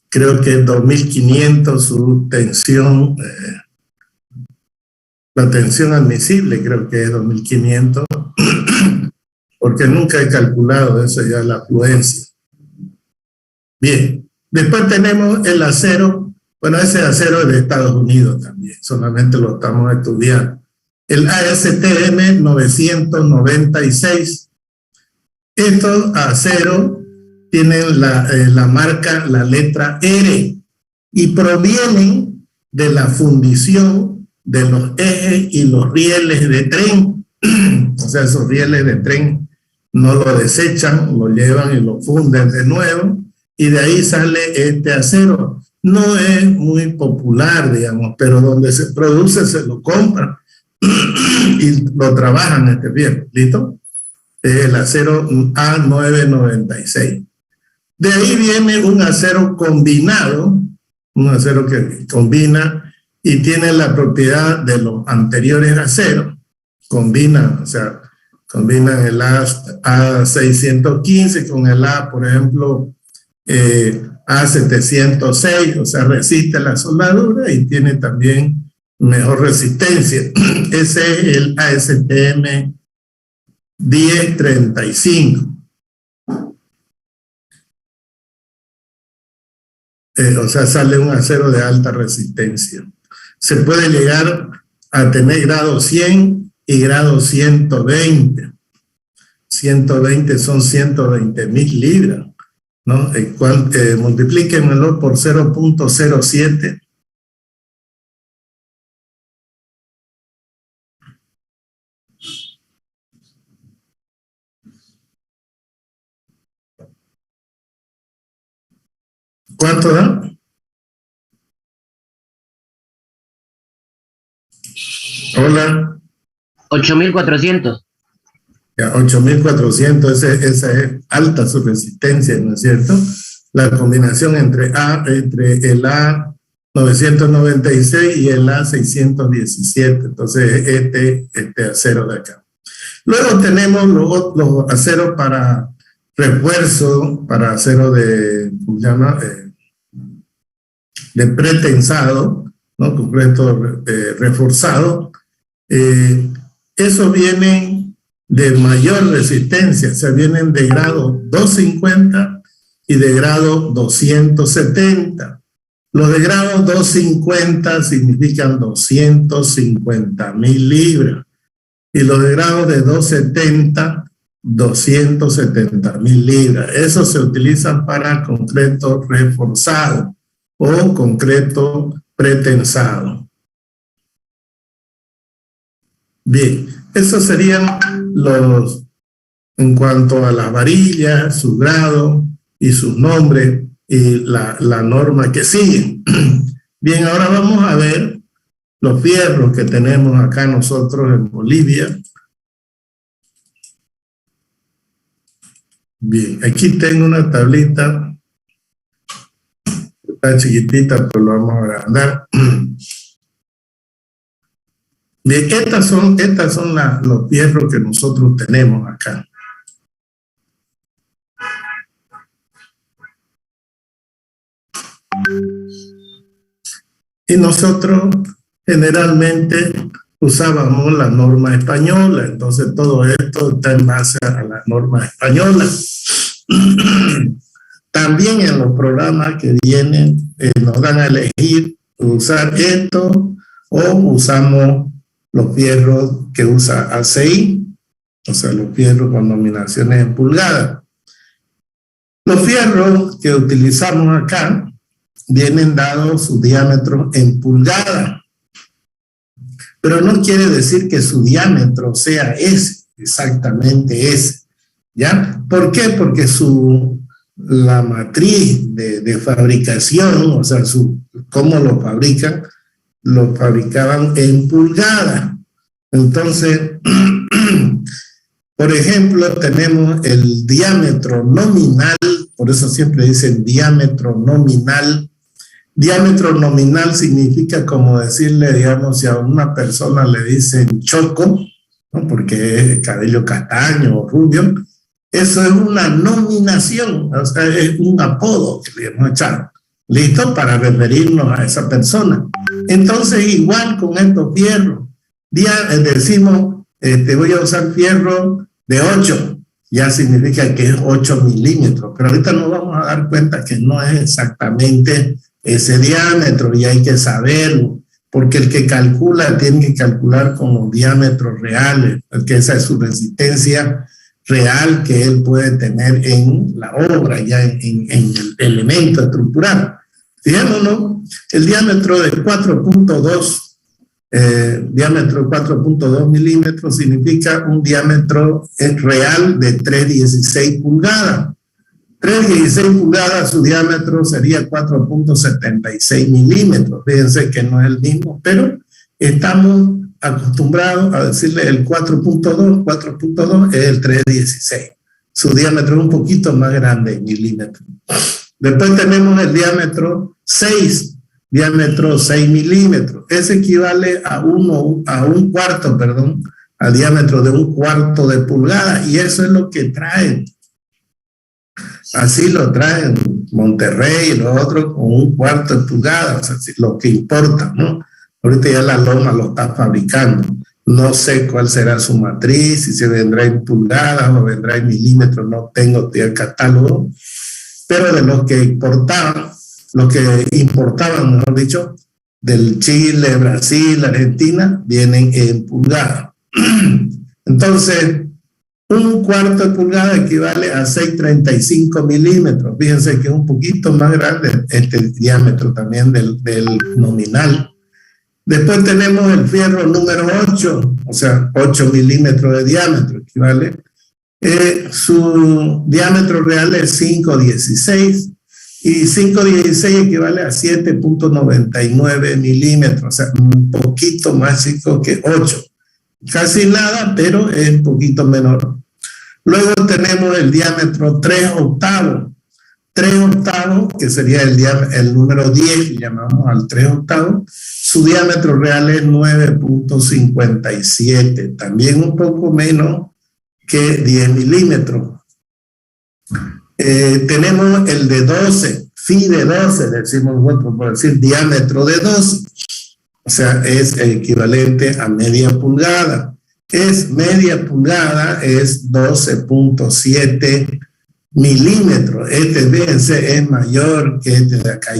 creo que es 2.500 su tensión, la tensión admisible creo que es 2.500, porque nunca he calculado eso ya, la afluencia. Bien, después tenemos el acero, bueno, ese acero es de Estados Unidos también, solamente lo estamos estudiando. El ASTM 996, estos aceros tienen la marca, la letra R, y provienen de la fundición de los ejes y los rieles de tren. O sea, esos rieles de tren no lo desechan, lo llevan y lo funden de nuevo, y de ahí sale este acero. No es muy popular, digamos, pero donde se produce se lo compran y lo trabajan este bien, ¿listo? El acero A996. De ahí viene un acero combinado, un acero que combina y tiene la propiedad de los anteriores aceros. Combinan, o sea, combinan el A615 con el A, por ejemplo, A706, o sea, resiste la soldadura y tiene también mejor resistencia. Ese es el ASTM 1035. O sea, sale un acero de alta resistencia. Se puede llegar a tener grado 100 y grado 120. 120 son 120.000 libras, ¿no? Multiplíquenmelo por 0.07. ¿Cuánto da? Hola. 8.400. 8.400, esa es alta su resistencia, ¿no es cierto? La combinación entre el A996 y el A617, entonces este acero de acá. Luego tenemos los aceros para refuerzo, para acero de, ¿cómo se llama? De pretensado, ¿no? Concreto reforzado. Esos vienen de mayor resistencia, o sea, vienen de grado 250 y de grado 270. Los de grado 250 significan 250.000 libras y los de grado de 270, 270.000 libras. Esos se utilizan para concreto reforzado o concreto pretensado. Bien, esos serían los, en cuanto a las varillas, su grado y sus nombres y la norma que sigue. Bien, ahora vamos a ver los fierros que tenemos acá nosotros en Bolivia. Bien, aquí tengo una tablita, está chiquitita, pero lo vamos a agrandar. Bien, estas son los fierros que nosotros tenemos acá. Y nosotros generalmente usábamos la norma española, entonces todo esto está en base a la norma española. También en los programas que vienen nos dan a elegir usar esto o usamos los fierros que usa ACI, o sea, los fierros con nominaciones en pulgadas. Los fierros que utilizamos acá vienen dados su diámetro en pulgadas, pero no quiere decir que su diámetro sea ese, exactamente ese, ¿ya? ¿Por qué? Porque la matriz de fabricación, o sea, cómo lo fabrican, lo fabricaban en pulgadas. Entonces, por ejemplo, tenemos el diámetro nominal, por eso siempre dicen diámetro nominal. Diámetro nominal significa como decirle, digamos, si a una persona le dicen choco, ¿no? Porque es cabello castaño o rubio, eso es una nominación, o sea, es un apodo que le hemos echado. ¿listo? Para referirnos a esa persona. Entonces, igual con estos fierros, decimos, voy a usar fierro de 8, ya significa que es 8 milímetros, pero ahorita nos vamos a dar cuenta que no es exactamente ese diámetro y hay que saberlo, porque el que calcula tiene que calcular con los diámetros reales, porque esa es su resistencia real que él puede tener en la obra, ya en el elemento estructural. Fijémonos, el diámetro de 4.2, diámetro 4.2 milímetros significa un diámetro real de 3,16 pulgadas. 3,16 pulgadas, su diámetro sería 4.76 milímetros. Fíjense que no es el mismo, pero estamos acostumbrados a decirle el 4.2 es el 3,16. Su diámetro es un poquito más grande en milímetros. Después tenemos el diámetro 6 milímetros. Ese equivale a un cuarto, al diámetro de un cuarto de pulgada, y eso es lo que traen. Así lo traen Monterrey y los otros con un cuarto de pulgada, o sea, lo que importa, ¿no? Ahorita ya la Loma lo está fabricando. No sé cuál será su matriz, si se vendrá en pulgadas o vendrá en milímetros, no tengo el catálogo. Pero de los que importaban, mejor dicho, del Chile, Brasil, Argentina, vienen en pulgadas. Entonces, un cuarto de pulgada equivale a 6,35 milímetros. Fíjense que es un poquito más grande este diámetro también del nominal. Después tenemos el fierro número 8, o sea, 8 milímetros de diámetro, equivale. Su diámetro real es 5,16 y 5,16 equivale a 7.99 milímetros, o sea, un poquito más chico que 8. Casi nada, pero es un poquito menor. Luego tenemos el diámetro 3/8. 3/8, que sería el número 10, le llamamos al 3/8. Su diámetro real es 9.57, también un poco menos que 10 milímetros. Tenemos el de 12, phi de 12, decimos nosotros, por decir diámetro de 12. O sea, es el equivalente a media pulgada. Media pulgada es 12.7 milímetros. Fíjense, es mayor que este de acá,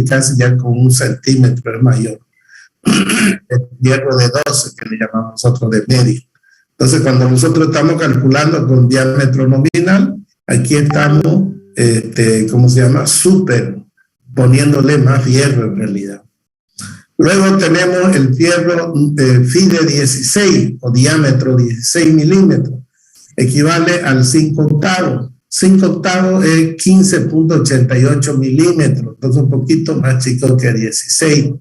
casi ya con 1 centímetro es mayor. El hierro de 12, que le llamamos nosotros de media. Entonces, cuando nosotros estamos calculando con diámetro nominal, aquí estamos, ¿cómo se llama? Poniéndole más fierro en realidad. Luego tenemos el fierro phi de 16 o diámetro 16 milímetros. Equivale al 5/8. 5/8 es 15.88 milímetros. Entonces un poquito más chico que 16.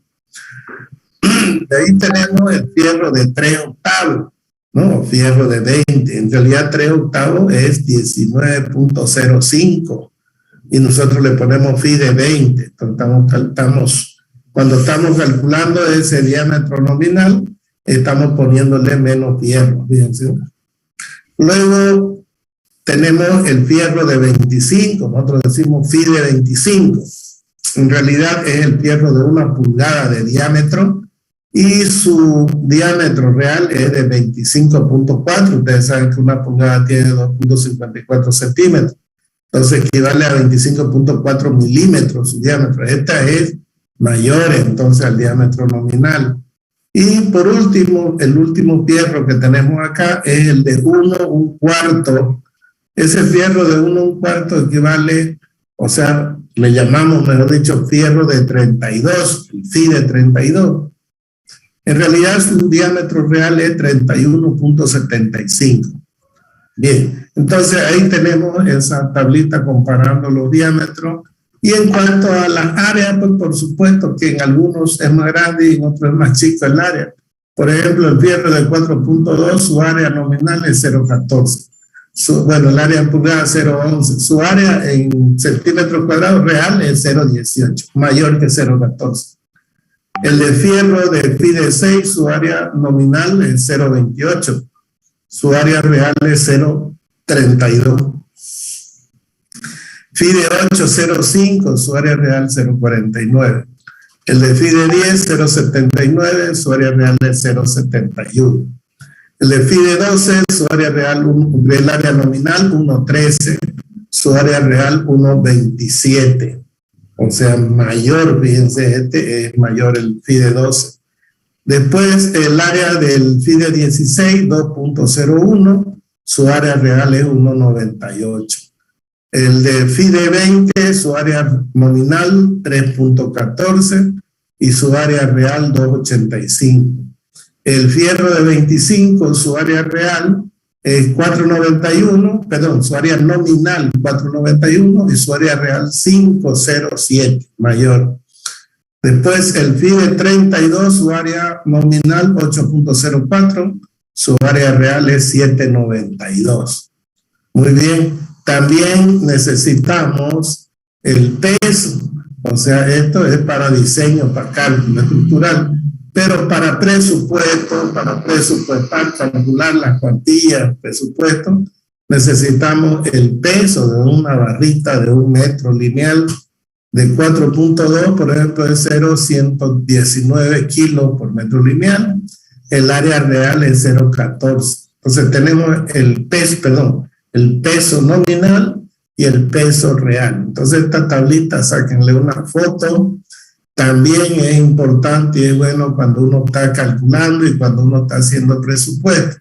De ahí tenemos el fierro de 3/8. ¿No? Fierro de 20. En realidad 3/8 es 19.05. Y nosotros le ponemos phi de 20. Entonces cuando estamos calculando ese diámetro nominal, estamos poniéndole menos fierro, fíjense. Luego tenemos el fierro de 25, nosotros decimos phi de 25. En realidad es el fierro de 1 pulgada de diámetro y su diámetro real es de 25.4. Ustedes saben que 1 pulgada tiene 2.54 centímetros. Entonces equivale a 25.4 milímetros su diámetro. Esta es mayor entonces al diámetro nominal. Y por último, el último fierro que tenemos acá es el de 1/4. Ese fierro de 1/4 equivale, o sea, le llamamos, mejor dicho, fierro de 32, el phi de 32. En realidad su diámetro real es 31.75. Bien, entonces ahí tenemos esa tablita comparando los diámetros. Y en cuanto a las áreas, pues por supuesto que en algunos es más grande y en otros es más chico el área. Por ejemplo, el fierro de 4.2, su área nominal es 0.14. Bueno, el área en pulgadas 0.11. Su área en centímetros cuadrados real es 0.18, mayor que 0.14. El de fierro de phi de 6, su área nominal es 0.28. Su área real es 0.32. FIDE 8, 0.5, su área real 0.49. El de FIDE 10, 0.79, su área real es 0.71. El de FIDE 12, su área real, el área nominal 1.13, su área real 1.27. O sea, mayor, fíjense, este es mayor el FIDE 12. Después, el área del FIDE 16, 2.01, su área real es 1.98. El de FIDE 20, su área nominal 3.14 y su área real 2.85. El fierro de 25, su área real es 4.91, perdón, su área nominal 4.91 y su área real 5.07, mayor. Después el FIDE 32, su área nominal 8.04, su área real es 7.92. Muy bien, también necesitamos el peso, o sea, esto es para diseño, para cálculo estructural, pero para presupuesto, para presupuestar, calcular las cuantías, presupuesto, necesitamos el peso de una barrita de 1 metro lineal de 4.2, por ejemplo, es 0.119 kilos por metro lineal. El área real es 0.14. Entonces tenemos el peso nominal y el peso real. Entonces esta tablita, sáquenle una foto. También es importante y es bueno cuando uno está calculando y cuando uno está haciendo presupuesto.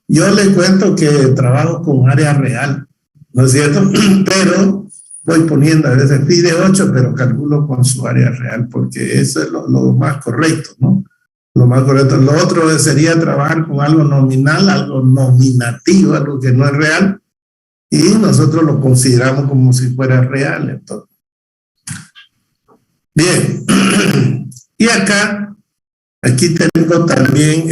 Yo le cuento que trabajo con área real, ¿no es cierto? Pero voy poniendo a veces FIDE 8, pero calculo con su área real porque eso es lo más correcto, ¿no? Lo más correcto. Lo otro sería trabajar con algo nominal, algo nominativo, algo que no es real, y nosotros lo consideramos como si fuera real. Entonces. Bien, y aquí tengo también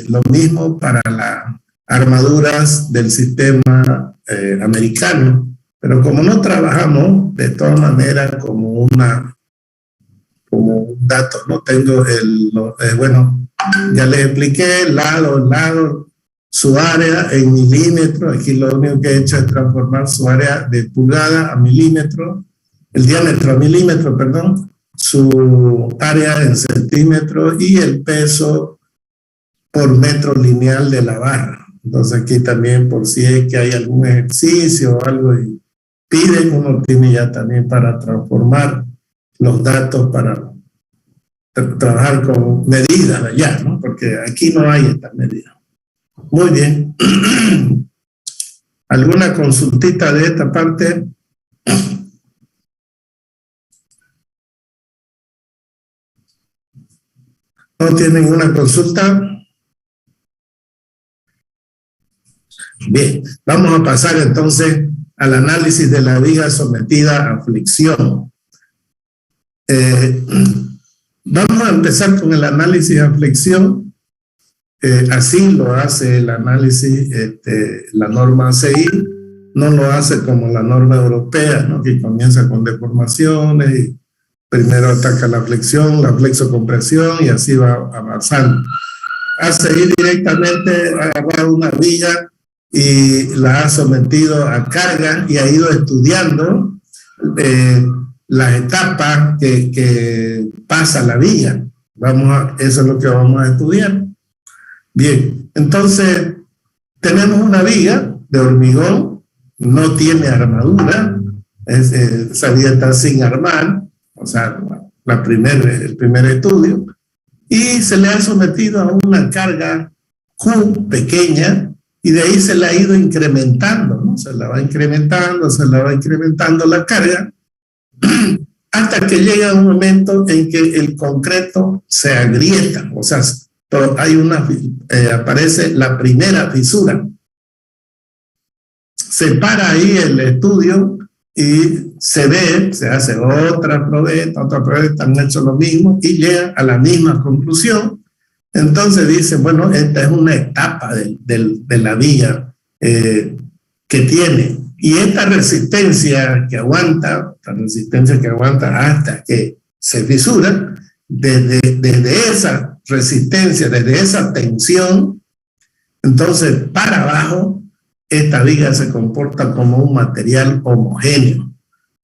lo mismo para las armaduras del sistema americano, pero como no trabajamos de todas maneras como un dato, no tengo bueno, ya les expliqué, lado, su área en milímetros. Aquí lo único que he hecho es transformar su área de pulgada a milímetro, el diámetro a milímetro, perdón, su área en centímetros y el peso por metro lineal de la barra. Entonces aquí también, por si es que hay algún ejercicio o algo y piden, uno tiene ya también para transformar los datos para trabajar con medidas allá, ¿no? Porque aquí no hay estas medidas. Muy bien. ¿Alguna consultita de esta parte? ¿No tienen una consulta? Bien, vamos a pasar entonces al análisis de la viga sometida a fricción. Vamos a empezar con el análisis a fricción. Así lo hace el análisis, la norma ACI, no lo hace como la norma europea, ¿no? Que comienza con deformaciones y primero ataca la flexión, la flexocompresión y así va avanzando. ACI directamente ha agarrado una viga y la ha sometido a carga y ha ido estudiando las etapas que pasa la viga. Eso es lo que vamos a estudiar. Bien, entonces tenemos una viga de hormigón, no tiene armadura, esa viga está sin armar, o sea, el primer estudio, y se le ha sometido a una carga Q pequeña, y de ahí se la ha ido incrementando, ¿no? Se la va incrementando la carga, hasta que llega un momento en que el concreto se agrieta, o sea, aparece la primera fisura. Se para ahí el estudio y se hace otra probeta, han hecho lo mismo y llega a la misma conclusión. Entonces dice, bueno, esta es una etapa de la viga que tiene. Y esta resistencia que aguanta hasta que se fisura, desde esa resistencia, desde esa tensión, entonces para abajo, esta viga se comporta como un material homogéneo.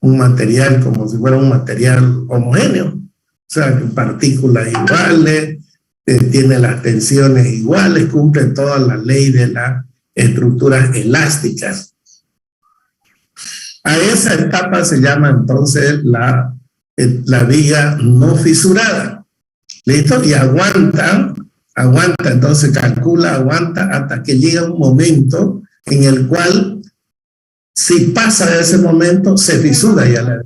un material como si fuera un material homogéneo, o sea, partículas iguales, tiene las tensiones iguales, cumple toda la ley de las estructuras elásticas. A esa etapa se llama entonces la viga no fisurada. ¿Listo? Y aguanta, entonces calcula, aguanta hasta que llega un momento en el cual, si pasa ese momento, se fisura ya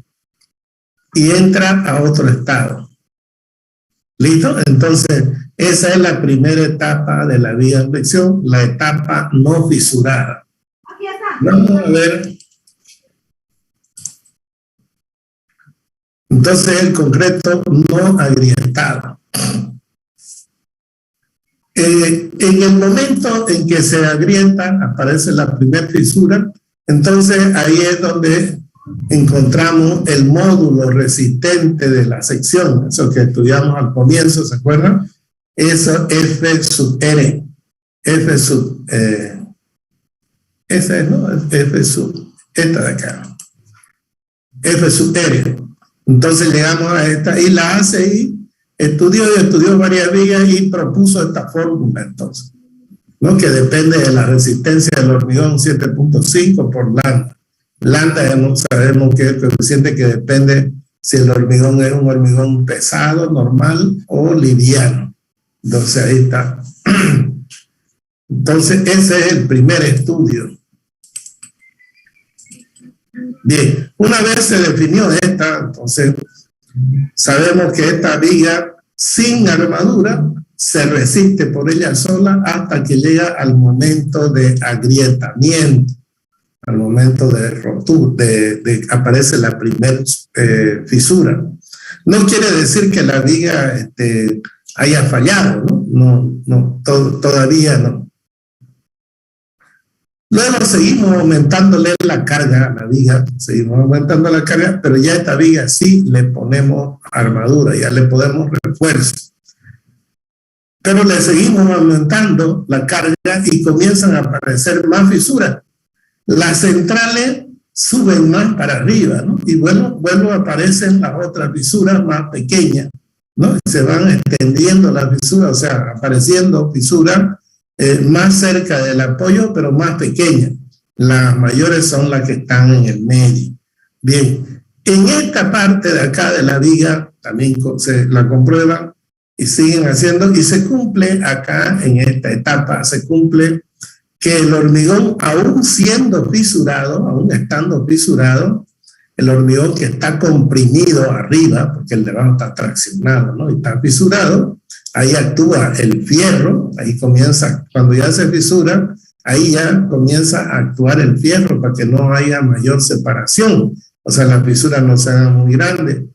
y entra a otro estado. ¿Listo? Entonces, esa es la primera etapa de la viga de flexión, la etapa no fisurada. Vamos a ver. Entonces, el concreto no agrietado. En el momento en que se agrieta, aparece la primera fisura, entonces ahí es donde encontramos el módulo resistente de la sección, eso que estudiamos al comienzo, ¿se acuerdan? Eso F sub R, F sub, esta de acá, F sub R. Entonces llegamos a esta y la ACI estudió varias vigas y propuso esta fórmula entonces, ¿no? Que depende de la resistencia del hormigón 7.5 por lambda. Lambda ya no sabemos qué es el coeficiente que depende si el hormigón es un hormigón pesado, normal o liviano. Entonces ahí está. Entonces ese es el primer estudio. Bien, una vez se definió esta, entonces sabemos que esta viga sin armadura se resiste por ella sola hasta que llega al momento de agrietamiento, al momento de rotura, aparece la primera fisura. No quiere decir que la viga haya fallado, ¿no? Todavía no. Luego seguimos aumentándole la carga a la viga, seguimos aumentando la carga, pero ya a esta viga sí le ponemos armadura, ya le ponemos refuerzo. Pero le seguimos aumentando la carga y comienzan a aparecer más fisuras. Las centrales suben más para arriba, ¿no? Y bueno, aparecen las otras fisuras más pequeñas, ¿no? Se van extendiendo las fisuras, o sea, apareciendo fisuras más cerca del apoyo, pero más pequeñas. Las mayores son las que están en el medio. Bien, en esta parte de acá de la viga también se la comprueban y siguen haciendo, y se cumple acá en esta etapa, se cumple que el hormigón, aún siendo fisurado, aún estando fisurado, el hormigón que está comprimido arriba, porque el de abajo está traccionado, ¿no? Y está fisurado, ahí actúa el fierro, ahí comienza, cuando ya se fisura, ahí ya comienza a actuar el fierro para que no haya mayor separación, o sea, la fisura no se haga muy grande,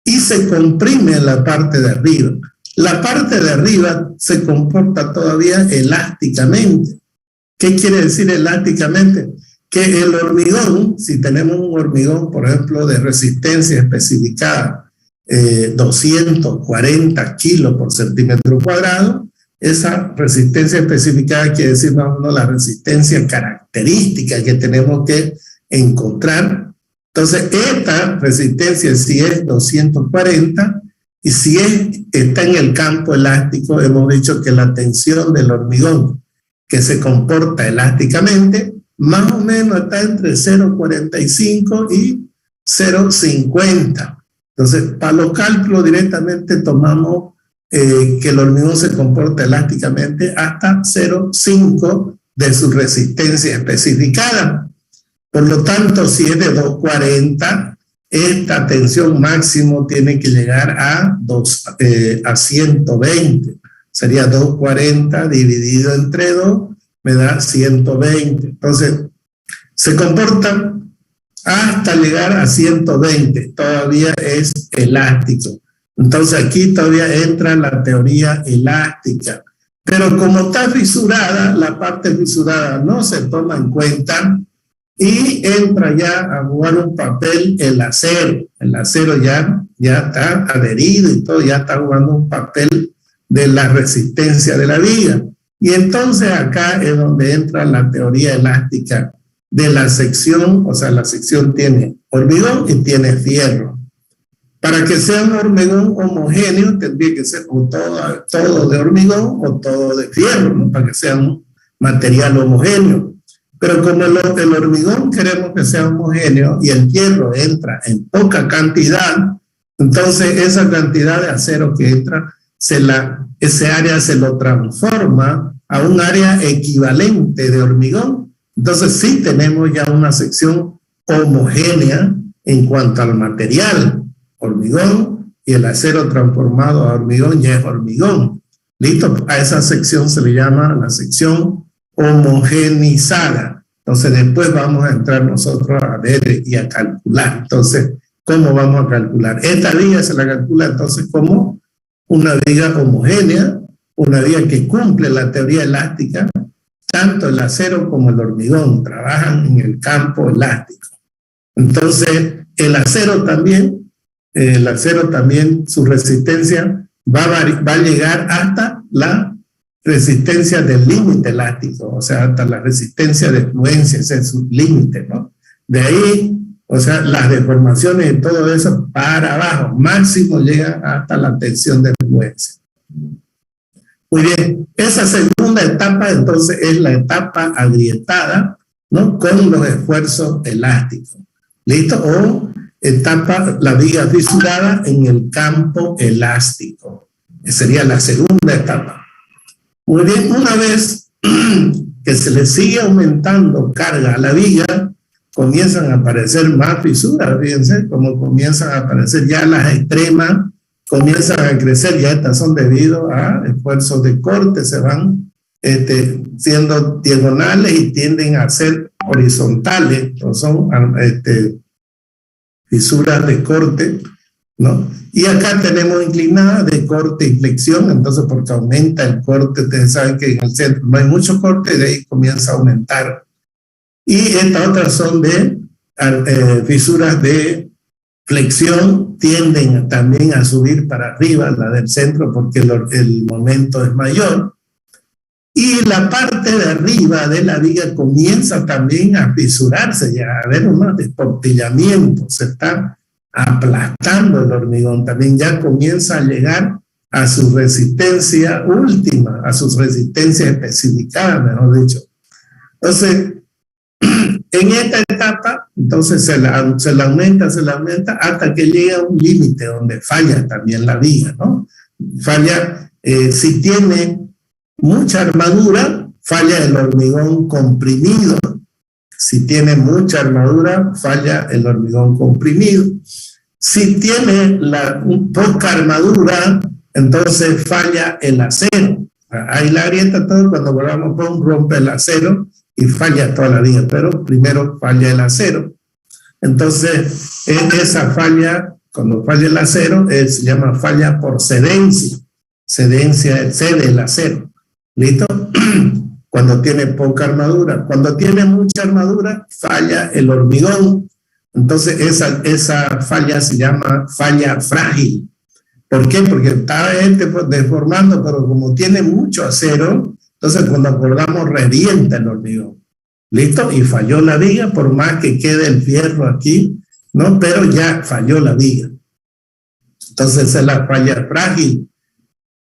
y se comprime en la parte de arriba. La parte de arriba se comporta todavía elásticamente. ¿Qué quiere decir elásticamente? Que el hormigón, si tenemos un hormigón, por ejemplo, de resistencia especificada, 240 kilos por centímetro cuadrado, esa resistencia especificada quiere decir más o menos la resistencia característica que tenemos que encontrar. Entonces, esta resistencia si es 240 y si está en el campo elástico, hemos dicho que la tensión del hormigón que se comporta elásticamente más o menos está entre 0,45 y 0,50. Entonces, para los cálculos directamente tomamos que el hormigón se comporta elásticamente hasta 0,5 de su resistencia especificada. Por lo tanto, si es de 240, esta tensión máximo tiene que llegar a 120. Sería 240 dividido entre 2, me da 120. Entonces, se comportan hasta llegar a 120. Todavía es elástico. Entonces, aquí todavía entra la teoría elástica. Pero como está fisurada, la parte fisurada no se toma en cuenta y entra ya a jugar un papel el acero. El acero ya está adherido y todo, ya está jugando un papel de la resistencia de la viga. Y entonces acá es donde entra la teoría elástica de la sección, o sea, la sección tiene hormigón y tiene fierro. Para que sea un hormigón homogéneo, tendría que ser o todo de hormigón o todo de fierro, ¿no? Para que sea un material homogéneo. Pero como el hormigón queremos que sea homogéneo y el fierro entra en poca cantidad, entonces esa cantidad de acero que entra, ese área se lo transforma a un área equivalente de hormigón. Entonces sí tenemos ya una sección homogénea en cuanto al material, hormigón, y el acero transformado a hormigón ya es hormigón. Listo, a esa sección se le llama la sección homogeneizada. Entonces después vamos a entrar nosotros a ver y a calcular. Entonces, ¿cómo vamos a calcular? Esta viga se la calcula entonces como una viga homogénea, una viga que cumple la teoría elástica. Tanto el acero como el hormigón trabajan en el campo elástico. Entonces, el acero también, su resistencia va a llegar hasta la resistencia del límite elástico, o sea, hasta la resistencia de fluencia, ese es su límite, ¿no? De ahí, o sea, las deformaciones y todo eso para abajo, máximo llega hasta la tensión de fluencia. Muy bien, esa segunda etapa entonces es la etapa agrietada, ¿no? Con los esfuerzos elásticos, ¿listo? O etapa, la viga fisurada en el campo elástico. Esa sería la segunda etapa. Muy bien, una vez que se le sigue aumentando carga a la viga, comienzan a aparecer más fisuras, fíjense, como comienzan a aparecer ya las extremas, comienzan a crecer, ya estas son debido a esfuerzos de corte, se van siendo diagonales y tienden a ser horizontales, o son fisuras de corte, ¿no? Y acá tenemos inclinadas de corte y flexión, entonces porque aumenta el corte, ustedes saben que en el centro no hay mucho corte, de ahí comienza a aumentar. Y estas otras son de fisuras de flexión, tienden también a subir para arriba, la del centro, porque el momento es mayor. Y la parte de arriba de la viga comienza también a fisurarse, ya a haber un desportillamiento, se está aplastando el hormigón, también ya comienza a llegar a su resistencia última, a sus resistencias especificadas, mejor dicho. Entonces, en esta etapa, entonces se la aumenta hasta que llega a un límite donde falla también la viga, ¿no? Falla, si tiene mucha armadura, falla el hormigón comprimido. Si tiene mucha armadura, falla el hormigón comprimido. Si tiene poca armadura, entonces falla el acero. Ahí la grieta todo, cuando volvamos con rompe el acero y falla toda la viga, pero primero falla el acero. Entonces, esa falla, cuando falla el acero, se llama falla por cedencia. Cedencia, cede el acero. ¿Listo? Cuando tiene poca armadura. Cuando tiene mucha armadura, falla el hormigón. Entonces, esa falla se llama falla frágil. ¿Por qué? Porque está deformando, pero como tiene mucho acero, entonces cuando acordamos revienta el hormigón. ¿Listo? Y falló la viga, por más que quede el fierro aquí, ¿no? Pero ya falló la viga. Entonces, es la falla frágil.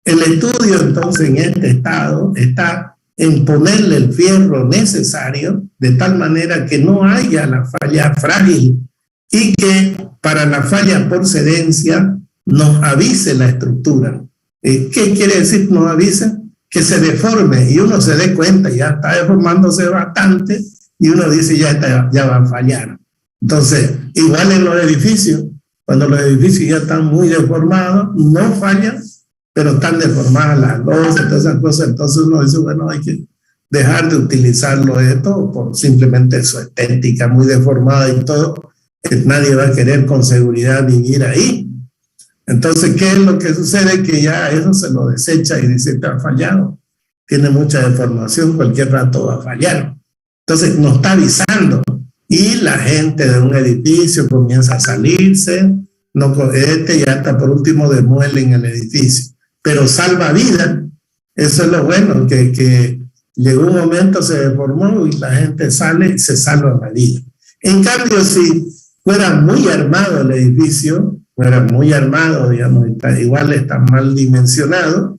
El estudio, entonces, en este estado, está en ponerle el fierro necesario de tal manera que no haya la falla frágil y que para la falla por cedencia nos avise la estructura. ¿Qué quiere decir nos avise? Que se deforme y uno se dé cuenta, ya está deformándose bastante y uno dice ya va a fallar. Entonces, igual en los edificios, cuando los edificios ya están muy deformados, no fallan, pero están deformadas las losas, todas esas cosas, entonces uno dice, bueno, hay que dejar de utilizarlo esto por simplemente su estética muy deformada y todo, nadie va a querer con seguridad vivir ahí. Entonces, ¿qué es lo que sucede? Que ya eso se lo desecha y dice, te ha fallado, tiene mucha deformación, cualquier rato va a fallar. Entonces, nos está avisando y la gente de un edificio comienza a salirse, y hasta por último demuelen el edificio. Pero salva vida. Eso es lo bueno, que llegó un momento, se deformó y la gente sale y se salva la vida. En cambio, si fuera muy armado el edificio, fuera muy armado, digamos, igual está mal dimensionado,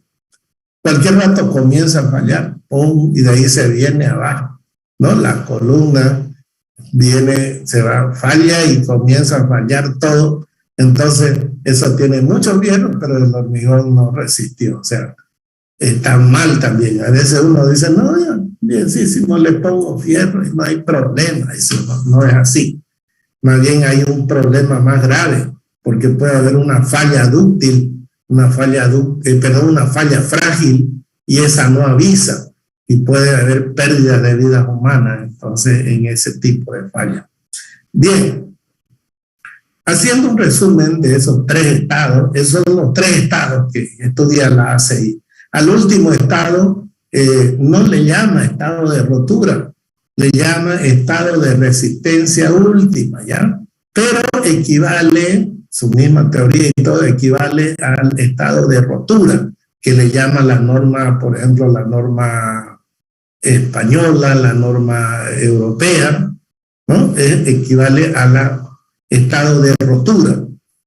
cualquier rato comienza a fallar, ¡pum! Y de ahí se viene abajo, ¿no? La columna viene, se va, falla y comienza a fallar todo. Entonces, eso tiene mucho fierro, pero el hormigón no resistió. O sea, está mal también. A veces uno dice, no, bien, sí, si no le pongo fierro, no hay problema. Eso no es así. Más bien hay un problema más grave, porque puede haber una falla dúctil, una falla frágil, y esa no avisa, y puede haber pérdida de vidas humanas, entonces, en ese tipo de falla. Bien, haciendo un resumen de esos tres estados, esos son los tres estados que estudia la ACI. Al último estado no le llama estado de rotura, le llama estado de resistencia última, ¿ya? Pero equivale, su misma teoría y todo, equivale al estado de rotura, que le llama la norma, por ejemplo, la norma española, la norma europea, ¿no? Equivale al estado de rotura,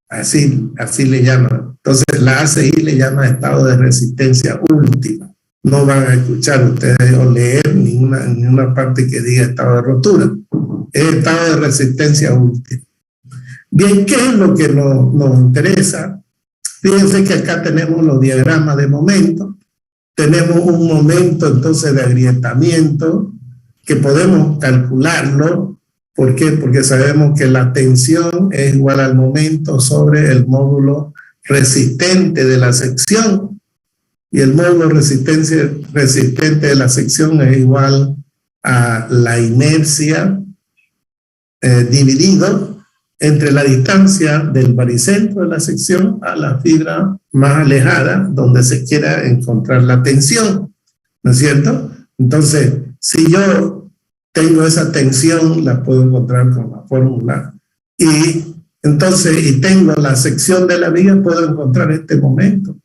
así le llama. Entonces la ACI le llama estado de resistencia última. No van a escuchar ustedes o leer ninguna parte que diga estado de rotura. Es estado de resistencia última. Bien, ¿qué es lo que nos interesa? Fíjense que acá tenemos los diagramas de momento. Tenemos un momento entonces de agrietamiento que podemos calcularlo. ¿Por qué? Porque sabemos que la tensión es igual al momento sobre el módulo resistente de la sección, y el módulo resistente de la sección es igual a la inercia dividido entre la distancia del baricentro de la sección a la fibra más alejada donde se quiera encontrar la tensión, ¿no es cierto? Entonces, si yo tengo esa tensión, la puedo encontrar con la fórmula, y entonces, y tengo la sección de la viga, puedo encontrar este momento.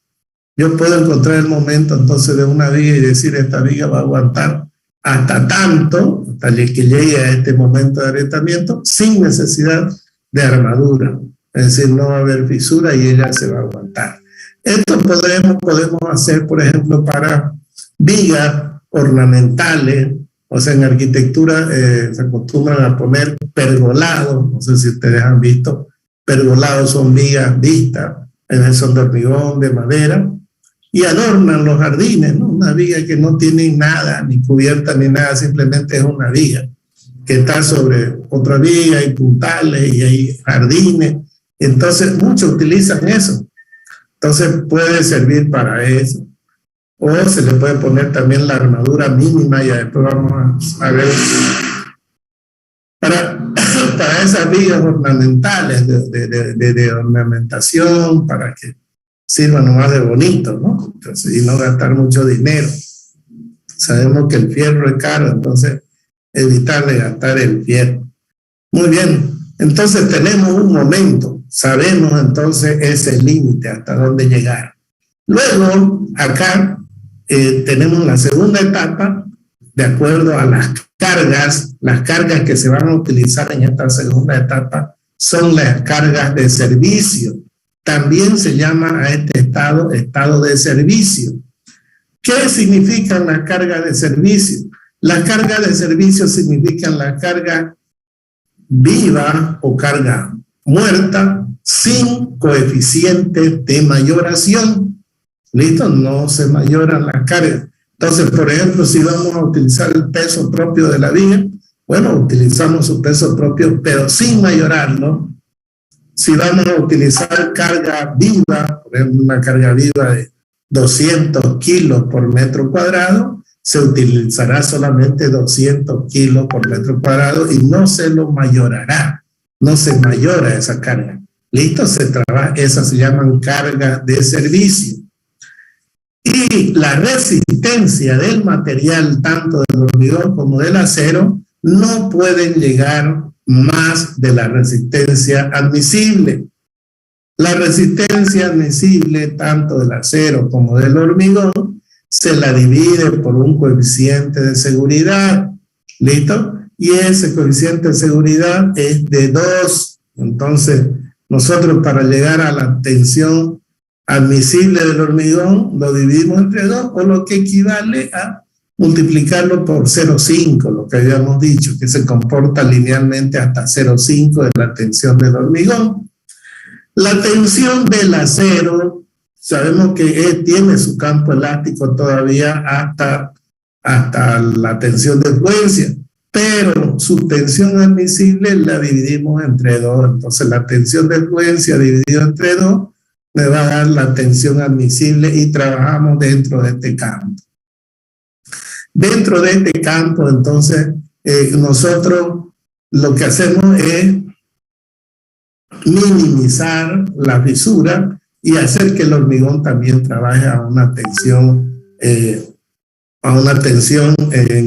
Yo puedo encontrar el momento entonces de una viga y decir, esta viga va a aguantar hasta tanto, hasta que llegue a este momento de agrietamiento, sin necesidad de armadura. Es decir, no va a haber fisura y ella se va a aguantar. Esto podemos hacer, por ejemplo, para vigas ornamentales. O sea, en arquitectura se acostumbran a poner pergolados. No sé si ustedes han visto. Pergolados son vigas vistas, son de hormigón, de madera, y adornan los jardines, ¿no? Una viga que no tiene nada, ni cubierta ni nada, simplemente es una viga que está sobre otra viga, hay puntales y hay jardines. Entonces, muchos utilizan eso. Entonces, puede servir para eso. O se le puede poner también la armadura mínima, y después vamos a ver. Para esas vigas ornamentales, de ornamentación, para que sirvan nomás de bonito, ¿no? Entonces, y no gastar mucho dinero. Sabemos que el fierro es caro, entonces evitar de gastar el fierro. Muy bien, entonces tenemos un momento, sabemos entonces ese límite hasta dónde llegar. Luego, acá tenemos la segunda etapa, de acuerdo a las cargas que se van a utilizar en esta segunda etapa son las cargas de servicio. También se llama a este estado de servicio. ¿Qué significan las cargas de servicio? Las cargas de servicio significan la carga viva o carga muerta sin coeficiente de mayoración. ¿Listo? No se mayoran las cargas. Entonces, por ejemplo, si vamos a utilizar el peso propio de la viga, bueno, utilizamos su peso propio, pero sin mayorarlo. Si vamos a utilizar carga viva, por ejemplo, una carga viva de 200 kilos por metro cuadrado, se utilizará solamente 200 kilos por metro cuadrado y no se lo mayorará, no se mayora esa carga. ¿Listo? Esas se llaman cargas de servicio. Y la resistencia del material, tanto del hormigón como del acero, no pueden llegar más de la resistencia admisible. La resistencia admisible, tanto del acero como del hormigón, se la divide por un coeficiente de seguridad, ¿listo? Y ese coeficiente de seguridad es de 2. Entonces, nosotros para llegar a la tensión admisible del hormigón lo dividimos entre 2, o lo que equivale a multiplicarlo por 0,5, lo que habíamos dicho, que se comporta linealmente hasta 0,5 de la tensión del hormigón. La tensión del acero, sabemos que tiene su campo elástico todavía hasta la tensión de fluencia, pero su tensión admisible la dividimos entre 2. Entonces la tensión de fluencia dividido entre 2 me va a dar la tensión admisible y trabajamos dentro de este campo. Dentro de este campo, entonces, nosotros lo que hacemos es minimizar la fisura y hacer que el hormigón también trabaje a una tensión en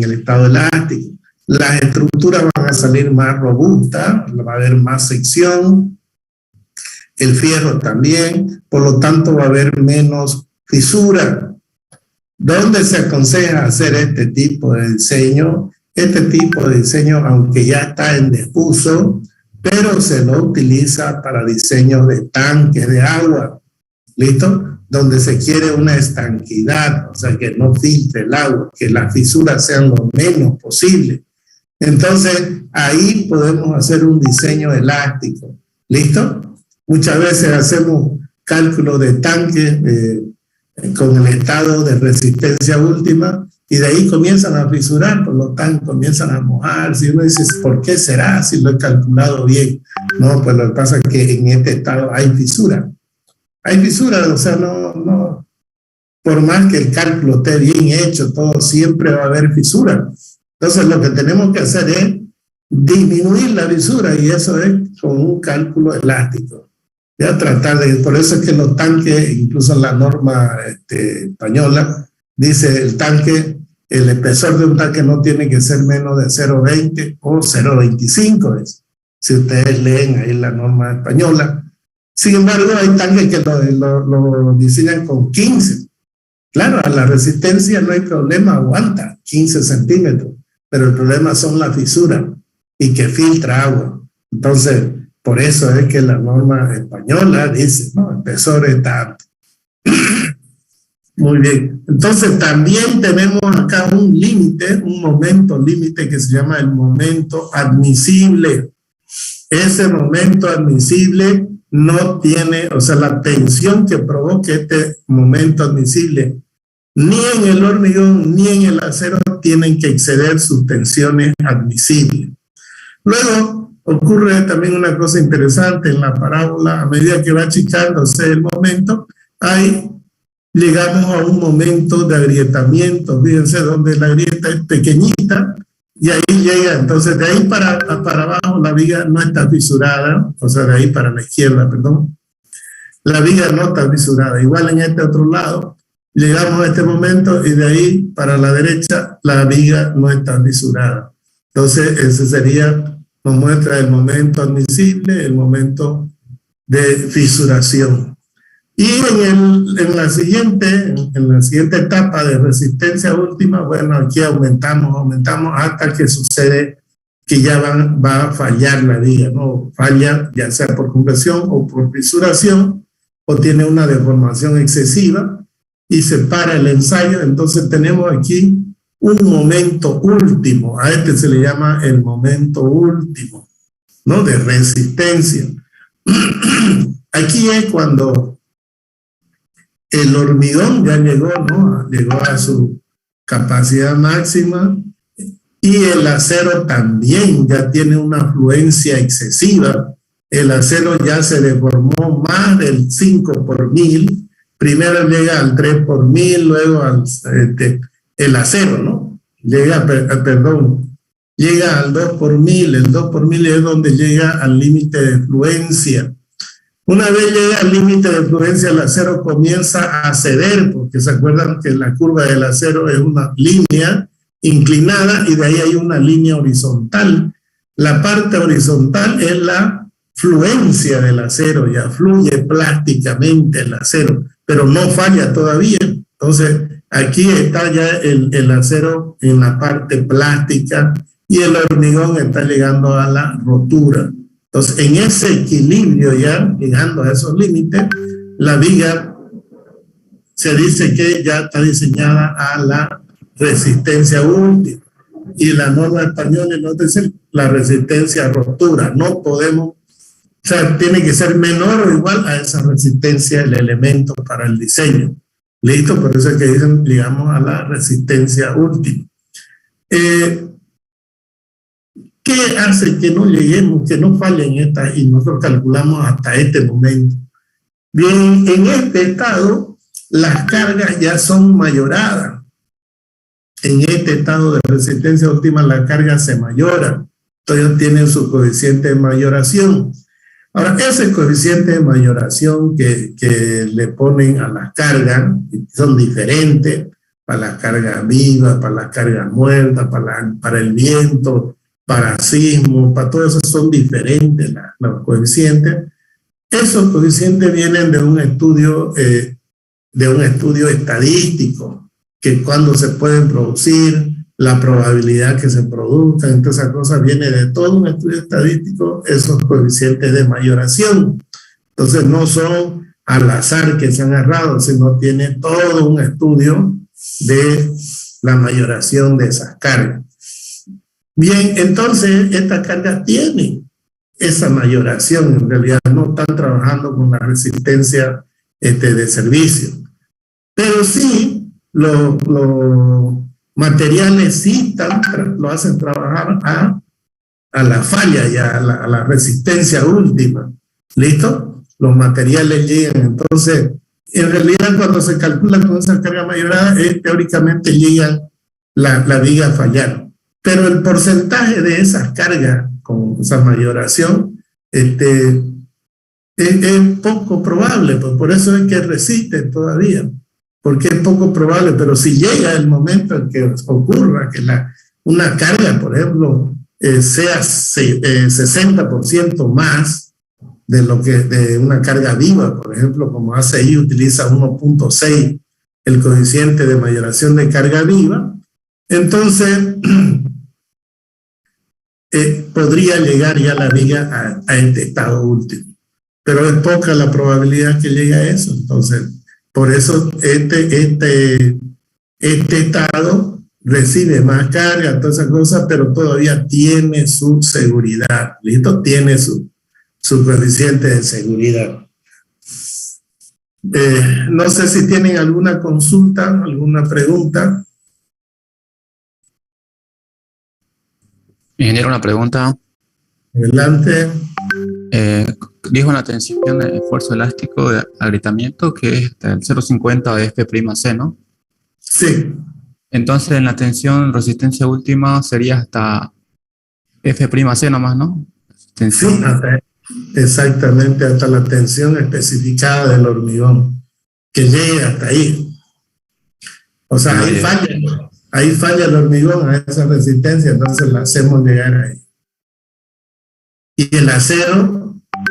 el estado elástico. Las estructuras van a salir más robustas, va a haber más sección, el fierro también, por lo tanto va a haber menos fisura. ¿Dónde se aconseja hacer este tipo de diseño? Este tipo de diseño, aunque ya está en desuso, pero se lo utiliza para diseños de tanques de agua, ¿listo? Donde se quiere una estanquidad, o sea, que no filtre el agua, que las fisuras sean lo menos posible. Entonces, ahí podemos hacer un diseño elástico, ¿listo? Muchas veces hacemos cálculo de tanques con el estado de resistencia última y de ahí comienzan a fisurar, por los tanques comienzan a mojar. Si uno dice, ¿por qué será? Si lo he calculado bien. No, pues lo que pasa es que en este estado hay fisura. Hay fisura, o sea, no, por más que el cálculo esté bien hecho, todo siempre va a haber fisura. Entonces lo que tenemos que hacer es disminuir la fisura y eso es con un cálculo elástico. Ya tratar de, por eso es que los tanques, incluso en la norma española, dice el tanque, el espesor de un tanque no tiene que ser menos de 0,20 o 0,25. Si ustedes leen ahí la norma española. Sin embargo, hay tanques que lo diseñan con 15. Claro, a la resistencia no hay problema, aguanta 15 centímetros, pero el problema son las fisuras y que filtra agua. Entonces, por eso es que la norma española dice, no, el espesor es tanto. Muy bien. Entonces, también tenemos acá un límite, un momento límite que se llama el momento admisible. Ese momento admisible no tiene, o sea, la tensión que provoque este momento admisible, ni en el hormigón ni en el acero tienen que exceder sus tensiones admisibles. Luego, ocurre también una cosa interesante en la parábola, a medida que va achicándose el momento, llegamos a un momento de agrietamiento, fíjense, donde la grieta es pequeñita y ahí llega, entonces de ahí para abajo la viga no está fisurada, o sea, de ahí para la izquierda, perdón, la viga no está fisurada. Igual en este otro lado, llegamos a este momento y de ahí para la derecha la viga no está fisurada. Entonces ese sería, nos muestra el momento admisible, el momento de fisuración. Y en la siguiente etapa de resistencia última, bueno, aquí aumentamos hasta que sucede que ya va a fallar la viga, ¿no? Falla ya sea por compresión o por fisuración, o tiene una deformación excesiva y se para el ensayo. Entonces tenemos aquí un momento último, a este se le llama el momento último, ¿no? De resistencia. Aquí es cuando el hormigón ya llegó, ¿no? Llegó a su capacidad máxima y el acero también ya tiene una fluencia excesiva. El acero ya se deformó más del 5 por 1000. Primero llega al 3 por 1000, luego el acero, ¿no? Llega al 2 por 1000. El 2 por 1000 es donde llega al límite de fluencia. Una vez llega al límite de fluencia, el acero comienza a ceder, porque se acuerdan que la curva del acero es una línea inclinada y de ahí hay una línea horizontal. La parte horizontal es la fluencia del acero, ya fluye plásticamente el acero, pero no falla todavía. Entonces, Aquí está ya el acero en la parte plástica y el hormigón está llegando a la rotura. Entonces, en ese equilibrio ya, llegando a esos límites, la viga se dice que ya está diseñada a la resistencia última. Y la norma española nos dice la resistencia a rotura. No podemos, o sea, tiene que ser menor o igual a esa resistencia el elemento para el diseño. Listo, por eso es que dicen, digamos, a la resistencia última. ¿Qué hace que no lleguemos, que no fallen estas y nosotros calculamos hasta este momento? Bien, en este estado, las cargas ya son mayoradas. En este estado de resistencia última, la carga se mayora. Entonces tienen su coeficiente de mayoración. Ahora, ese coeficiente de mayoración que le ponen a las cargas son diferentes para las cargas vivas, para las cargas muertas, para el viento, para sismo, para todo eso son diferentes los coeficientes. Esos coeficientes vienen de un estudio estadístico, que cuando se pueden producir, la probabilidad que se produzcan, entonces esa cosa viene de todo un estudio estadístico, esos coeficientes de mayoración. Entonces no son al azar que se han agarrado, sino tiene todo un estudio de la mayoración de esas cargas. Bien, entonces estas cargas tienen esa mayoración, en realidad no están trabajando con la resistencia de servicio. Pero sí, los materiales sí lo hacen trabajar a la falla y a la resistencia última. ¿Listo? Los materiales llegan. Entonces, en realidad, cuando se calcula con esa carga mayorada, teóricamente llega la viga a fallar. Pero el porcentaje de esas cargas con esa mayoración es poco probable, pues por eso es que resiste todavía, porque es poco probable, pero si llega el momento en que ocurra que una carga, por ejemplo, sea 60% más de una carga viva, por ejemplo, como ACI utiliza 1.6, el coeficiente de mayoración de carga viva, entonces podría llegar ya la viga a este estado último. Pero es poca la probabilidad que llegue a eso. Entonces, por eso este estado recibe más carga, todas esas cosas, pero todavía tiene su seguridad. ¿Listo? Tiene su coeficiente de seguridad. No sé si tienen alguna consulta, alguna pregunta. Ingeniero, una pregunta. Adelante. Dijo en la tensión de esfuerzo elástico de agrietamiento que es el 0,50 de F'(C), ¿no? Sí. Entonces, en la tensión resistencia última sería hasta F'(C) nomás, ¿no? Tensión. Sí, exactamente, hasta la tensión especificada del hormigón, que llegue hasta ahí. O sea, ahí falla el hormigón a esa resistencia, entonces la hacemos llegar ahí. Y el acero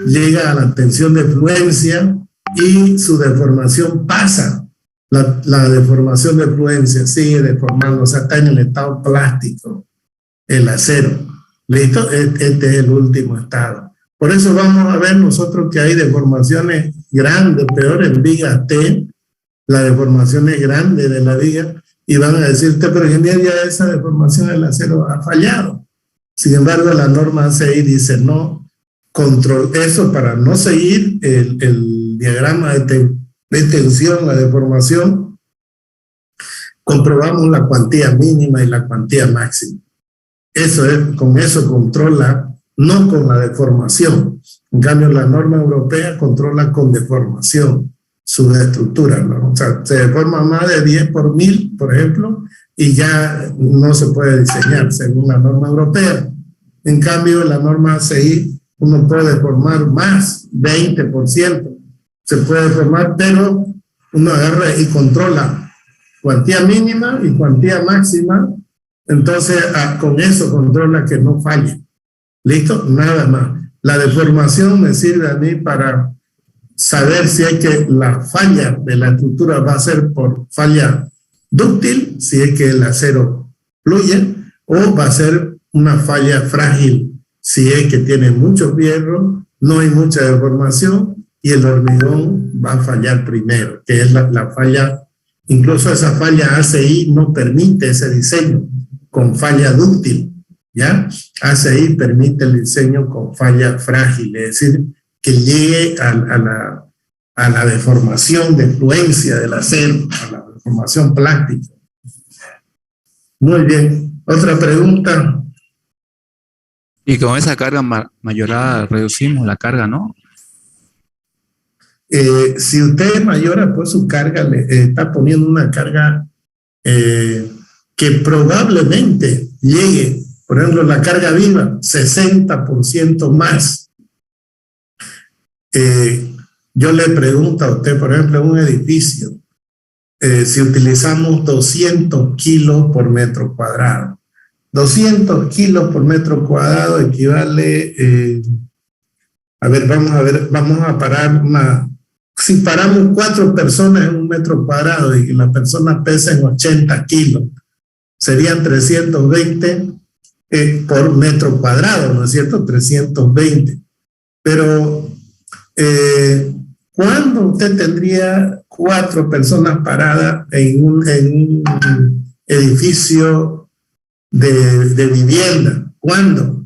llega a la tensión de fluencia y su deformación pasa. La deformación de fluencia sigue deformando, o sea, está en el estado plástico, el acero. ¿Listo? Este es el último estado. Por eso vamos a ver nosotros que hay deformaciones grandes, peor en viga T, la deformación es grande de la viga, y van a decirte, pero ingeniero, ya esa deformación del acero ha fallado. Sin embargo, la norma ACI dice no, eso para no seguir el diagrama de tensión, la deformación, comprobamos la cuantía mínima y la cuantía máxima. Con eso controla, no con la deformación. En cambio, la norma europea controla con deformación su estructura, ¿no? O sea, se deforma más de 10 por 1000, por ejemplo, y ya no se puede diseñar según la norma europea. En cambio, la norma ACI, uno puede deformar más, 20%. Se puede deformar, pero uno agarra y controla cuantía mínima y cuantía máxima. Entonces, con eso controla que no falle. ¿Listo? Nada más. La deformación me sirve a mí para saber si hay la falla de la estructura va a ser por falla dúctil, si es que el acero fluye, o va a ser una falla frágil, si es que tiene mucho hierro, no hay mucha deformación y el hormigón va a fallar primero, que es la falla. Incluso esa falla ACI no permite ese diseño con falla dúctil, ¿ya? ACI permite el diseño con falla frágil, es decir, que llegue a la deformación de fluencia del acero, a la deformación plástica. Muy bien. Otra pregunta. Y con esa carga mayorada reducimos la carga, ¿no? Si usted mayora pues su carga, le está poniendo una carga que probablemente llegue, por ejemplo, la carga viva, 60% más. Yo le pregunto a usted, por ejemplo, en un edificio, si utilizamos 200 kilos por metro cuadrado. 200 kilos por metro cuadrado equivale, vamos a parar si paramos 4 personas en un metro cuadrado y que la persona pesa en 80 kilos, serían 320 por metro cuadrado, ¿no es cierto? 320. Pero, ¿cuándo usted tendría 4 personas paradas en un edificio de vivienda? ¿Cuándo?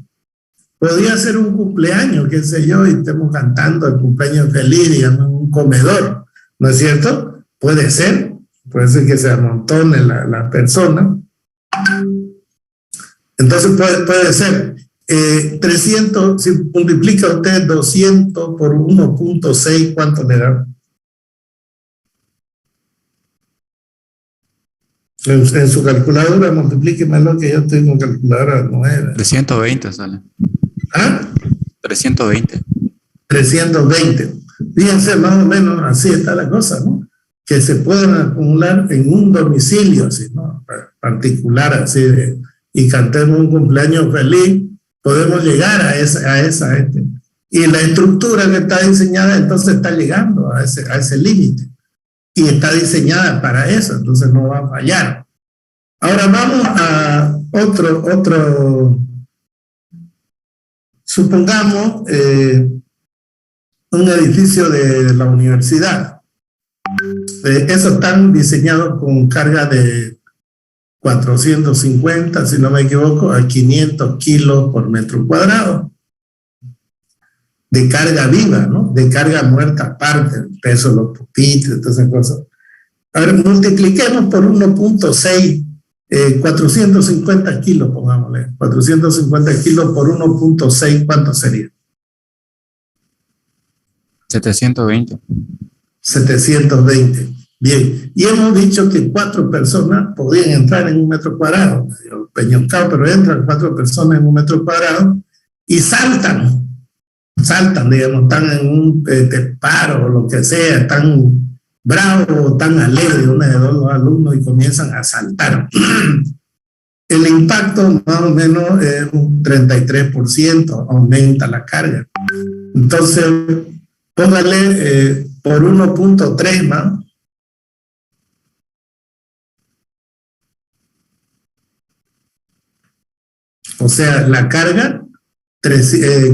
Podría ser un cumpleaños, qué sé yo, y estemos cantando el cumpleaños feliz, digamos, en un comedor, ¿no es cierto? Puede ser que se amontone la persona. Entonces puede ser 300, si multiplica usted 200 por 1.6, ¿cuánto le da? En su calculadora, multiplíqueme lo que yo tengo en calculadora nueva. 320 sale. ¿Ah? 320. 320. Fíjense, más o menos así está la cosa, ¿no? Que se pueden acumular en un domicilio, así, ¿no? Particular, así y cantemos un cumpleaños feliz, podemos llegar a esa. Y la estructura que está diseñada, entonces está llegando a ese límite. Y está diseñada para eso, entonces no va a fallar. Ahora vamos a otro. Supongamos un edificio de la universidad. Esos están diseñados con carga de 450, si no me equivoco, a 500 kilos por metro cuadrado. De carga viva, ¿no? De carga muerta aparte, el peso de los pupitres, todas esas cosas. A ver, multipliquemos por 1.6, 450 kilos, pongámosle. 450 kilos por 1.6, ¿cuánto sería? 720. 720. Bien. Y hemos dicho que 4 personas podrían entrar en un metro cuadrado. Peñoscao, pero entran 4 personas en un metro cuadrado y saltan, digamos, están en un paro o lo que sea, están bravos, están alegres, uno de los alumnos y comienzan a saltar. El impacto más o menos es un 33%, aumenta la carga. Entonces, póngale por 1.3 más. O sea, la carga,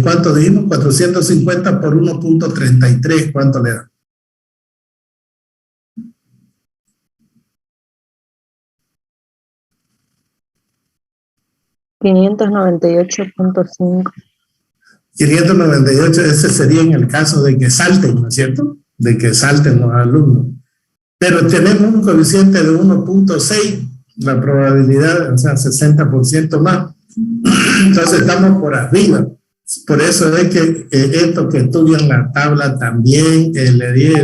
¿cuánto dijimos? 450 por 1.33, ¿cuánto le da? $598.5. 598, ese sería en el caso de que salten, ¿no es cierto? De que salten los alumnos. Pero tenemos un coeficiente de 1.6, la probabilidad, o sea, 60% más. Entonces estamos por arriba. Por eso es que esto que estudian la tabla también, le di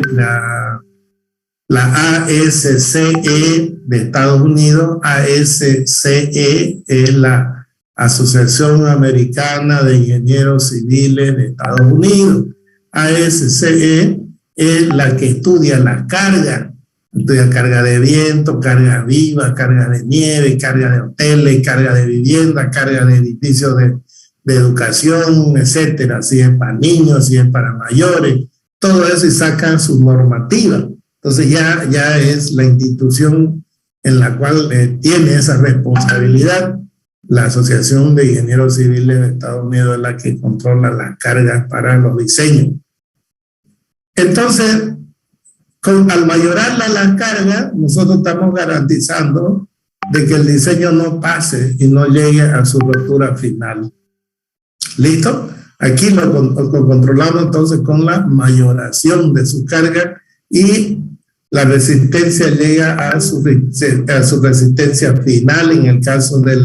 la ASCE de Estados Unidos. ASCE es la Asociación Americana de Ingenieros Civiles de Estados Unidos. ASCE es la que estudia la carga. Estudia carga de viento, carga viva, carga de nieve, carga de hoteles, carga de vivienda, carga de edificios de educación, etcétera. Si es para niños, si es para mayores, todo eso, y sacan su normativa. Entonces ya es la institución en la cual tiene esa responsabilidad. La Asociación de Ingenieros Civiles de Estados Unidos es la que controla las cargas para los diseños. Entonces, al mayorarla la carga, nosotros estamos garantizando de que el diseño no pase y no llegue a su rotura final. ¿Listo? Aquí lo controlamos entonces con la mayoración de su carga y la resistencia llega a su resistencia final en el caso de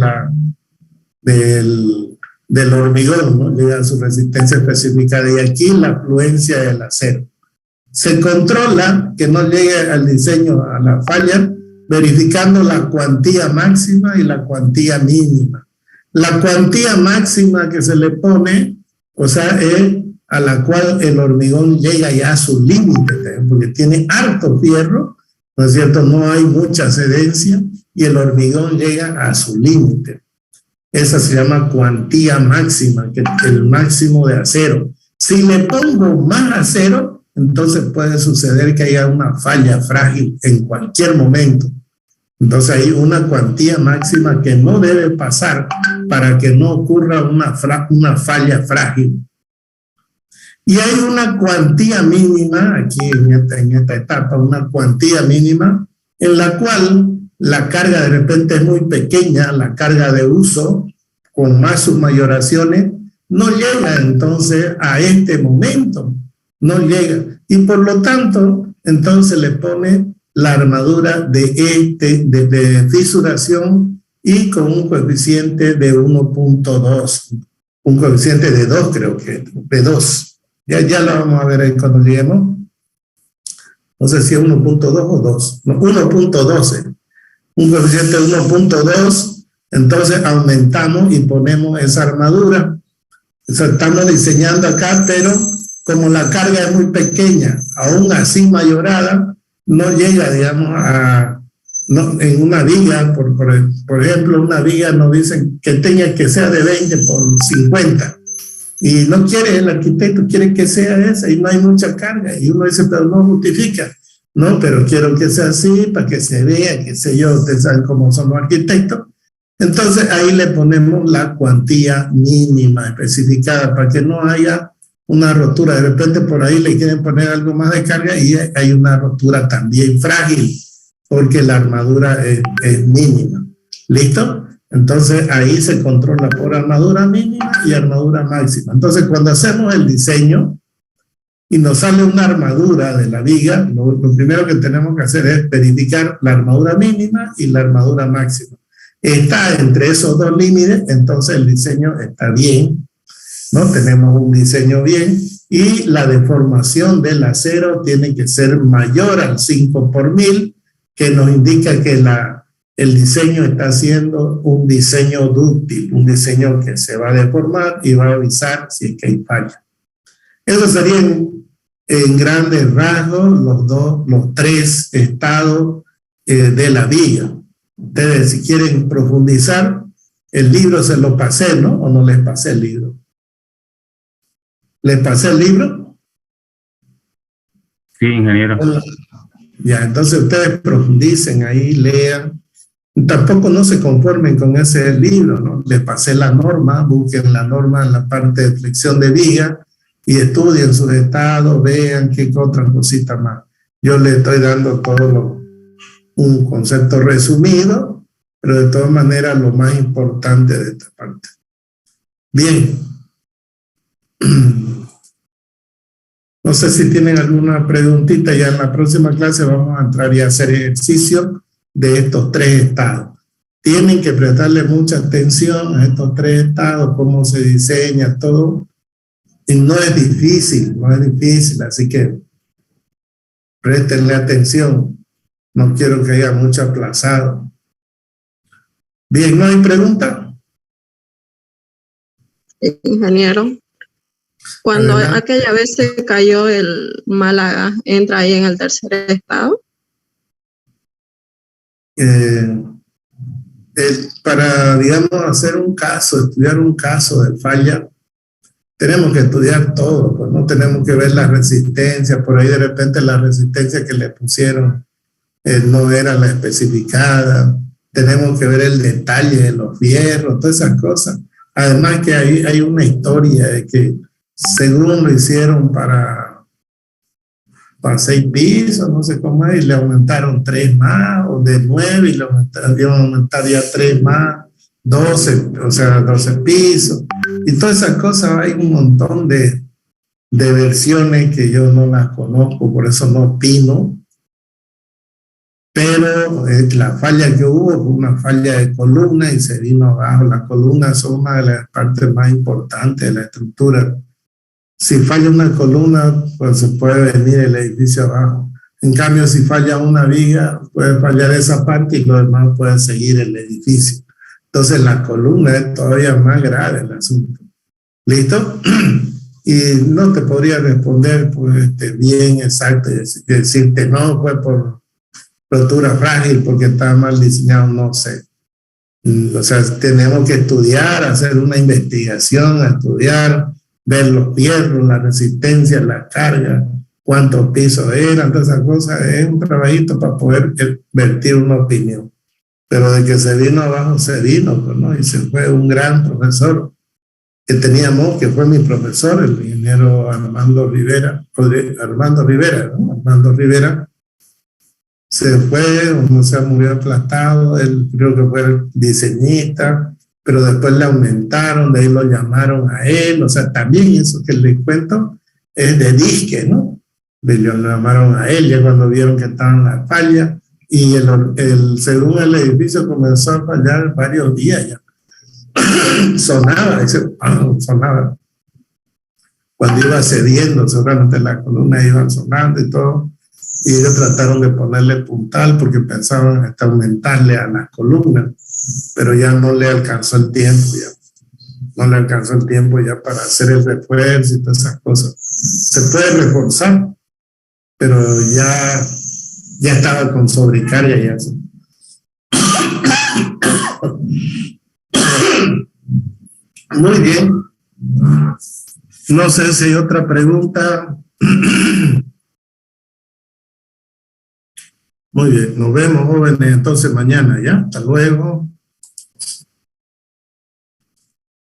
del hormigón, ¿no? Llega a su resistencia especificada y aquí la afluencia del acero. Se controla que no llegue al diseño a la falla verificando la cuantía máxima y la cuantía mínima. La cuantía máxima que se le pone, o sea, es a la cual el hormigón llega ya a su límite, porque tiene harto fierro, ¿no es cierto? No hay mucha cedencia y el hormigón llega a su límite. Esa se llama cuantía máxima, que es el máximo de acero. Si le pongo más acero, entonces puede suceder que haya una falla frágil en cualquier momento. Entonces hay una cuantía máxima que no debe pasar para que no ocurra una falla frágil. Y hay una cuantía mínima, aquí en esta etapa, una cuantía mínima en la cual la carga de repente es muy pequeña, la carga de uso, con más submayoraciones, no llega entonces a este momento, no llega. Y por lo tanto, entonces le pone la armadura de fisuración y con un coeficiente de 1.2, un coeficiente de 2 creo que, de 2. Ya lo vamos a ver ahí cuando lleguemos. No sé si es 1.2 o 2. No, 1.12. Un coeficiente de 1.2. Entonces aumentamos y ponemos esa armadura. O sea, estamos diseñando acá, pero como la carga es muy pequeña, aún así mayorada, no llega, digamos, en una viga, por ejemplo, una viga nos dicen que tenga que sea de 20 por 50. Y no quiere, el arquitecto quiere que sea esa y no hay mucha carga. Y uno dice, pero no justifica. No, pero quiero que sea así para que se vea, qué sé yo, ustedes saben cómo son los arquitectos. Entonces ahí le ponemos la cuantía mínima especificada para que no haya una rotura. De repente por ahí le quieren poner algo más de carga y hay una rotura también frágil porque la armadura es mínima. ¿Listo? Entonces ahí se controla por armadura mínima y armadura máxima. Entonces cuando hacemos el diseño y nos sale una armadura de la viga, lo primero que tenemos que hacer es verificar la armadura mínima y la armadura máxima. Está entre esos dos límites, entonces el diseño está bien, ¿no? Tenemos un diseño bien y la deformación del acero tiene que ser mayor al 5 por 1000, que nos indica que el diseño está siendo un diseño dúctil, un diseño que se va a deformar y va a avisar si es que hay falla. Eso serían en grandes rasgos los tres estados de la viga. Ustedes, si quieren profundizar, el libro se lo pasé, ¿no? ¿O no les pasé el libro? ¿Les pasé el libro? Sí, ingeniero. Ya, entonces ustedes profundicen ahí, lean. Tampoco no se conformen con ese libro, ¿no? Les pasé la norma, busquen la norma en la parte de flexión de viga y estudien sus estados, vean qué otra cosita más. Yo les estoy dando un concepto resumido, pero de todas maneras lo más importante de esta parte. Bien. No sé si tienen alguna preguntita, ya en la próxima clase vamos a entrar y a hacer ejercicio de estos tres estados. Tienen que prestarle mucha atención a estos tres estados, cómo se diseña todo. Y no es difícil, así que préstenle atención. No quiero que haya mucho aplazado. Bien, ¿no hay pregunta? Ingeniero, cuando aquella vez se cayó el Málaga, ¿entra ahí en el tercer estado? Para, digamos, hacer un caso, estudiar un caso de falla, tenemos que estudiar todo, pues no tenemos que ver la resistencia, por ahí de repente la resistencia que le pusieron no era la especificada. Tenemos que ver el detalle de los fierros, todas esas cosas. Además que hay una historia de que según lo hicieron para 6 pisos, no sé cómo es, y le aumentaron 3 más, o de 9 y le aumentaron ya 3 más, 12, o sea, 12 pisos. Y todas esas cosas, hay un montón de versiones que yo no las conozco, por eso no opino. Pero la falla que hubo fue una falla de columna y se vino abajo. Las columnas son una de las partes más importantes de la estructura. Si falla una columna, pues se puede venir el edificio abajo. En cambio, si falla una viga, puede fallar esa parte y lo demás puede seguir el edificio. Entonces, la columna es todavía más grave el asunto. ¿Listo? Y no te podría responder pues, bien exacto y decirte no, fue por rotura frágil porque estaba mal diseñado, no sé. O sea, tenemos que estudiar, hacer una investigación, estudiar, ver los fierros, la resistencia, la carga, cuántos pisos eran, todas esas cosas. Es un trabajito para poder vertir una opinión. Pero de que se vino abajo, se vino, ¿no? Y se fue un gran profesor que teníamos, que fue mi profesor, el ingeniero Armando Rivera, ¿no? Armando Rivera. Se fue, o sea, murió aplastado, él creo que fue el diseñista, pero después le aumentaron, de ahí lo llamaron a él, o sea, también eso que les cuento es de disque, ¿no? Le llamaron a él ya cuando vieron que estaban las fallas, y según el edificio comenzó a fallar varios días ya. Sonaba. Cuando iba cediendo, seguramente las columnas iban sonando y todo. Y ellos trataron de ponerle puntal porque pensaban hasta aumentarle a las columnas, pero ya no le alcanzó el tiempo ya para hacer el refuerzo y todas esas cosas. Se puede reforzar, pero ya estaba con sobrecarga ya. Muy bien. No sé si hay otra pregunta. Muy bien, nos vemos jóvenes entonces mañana, ¿ya? Hasta luego.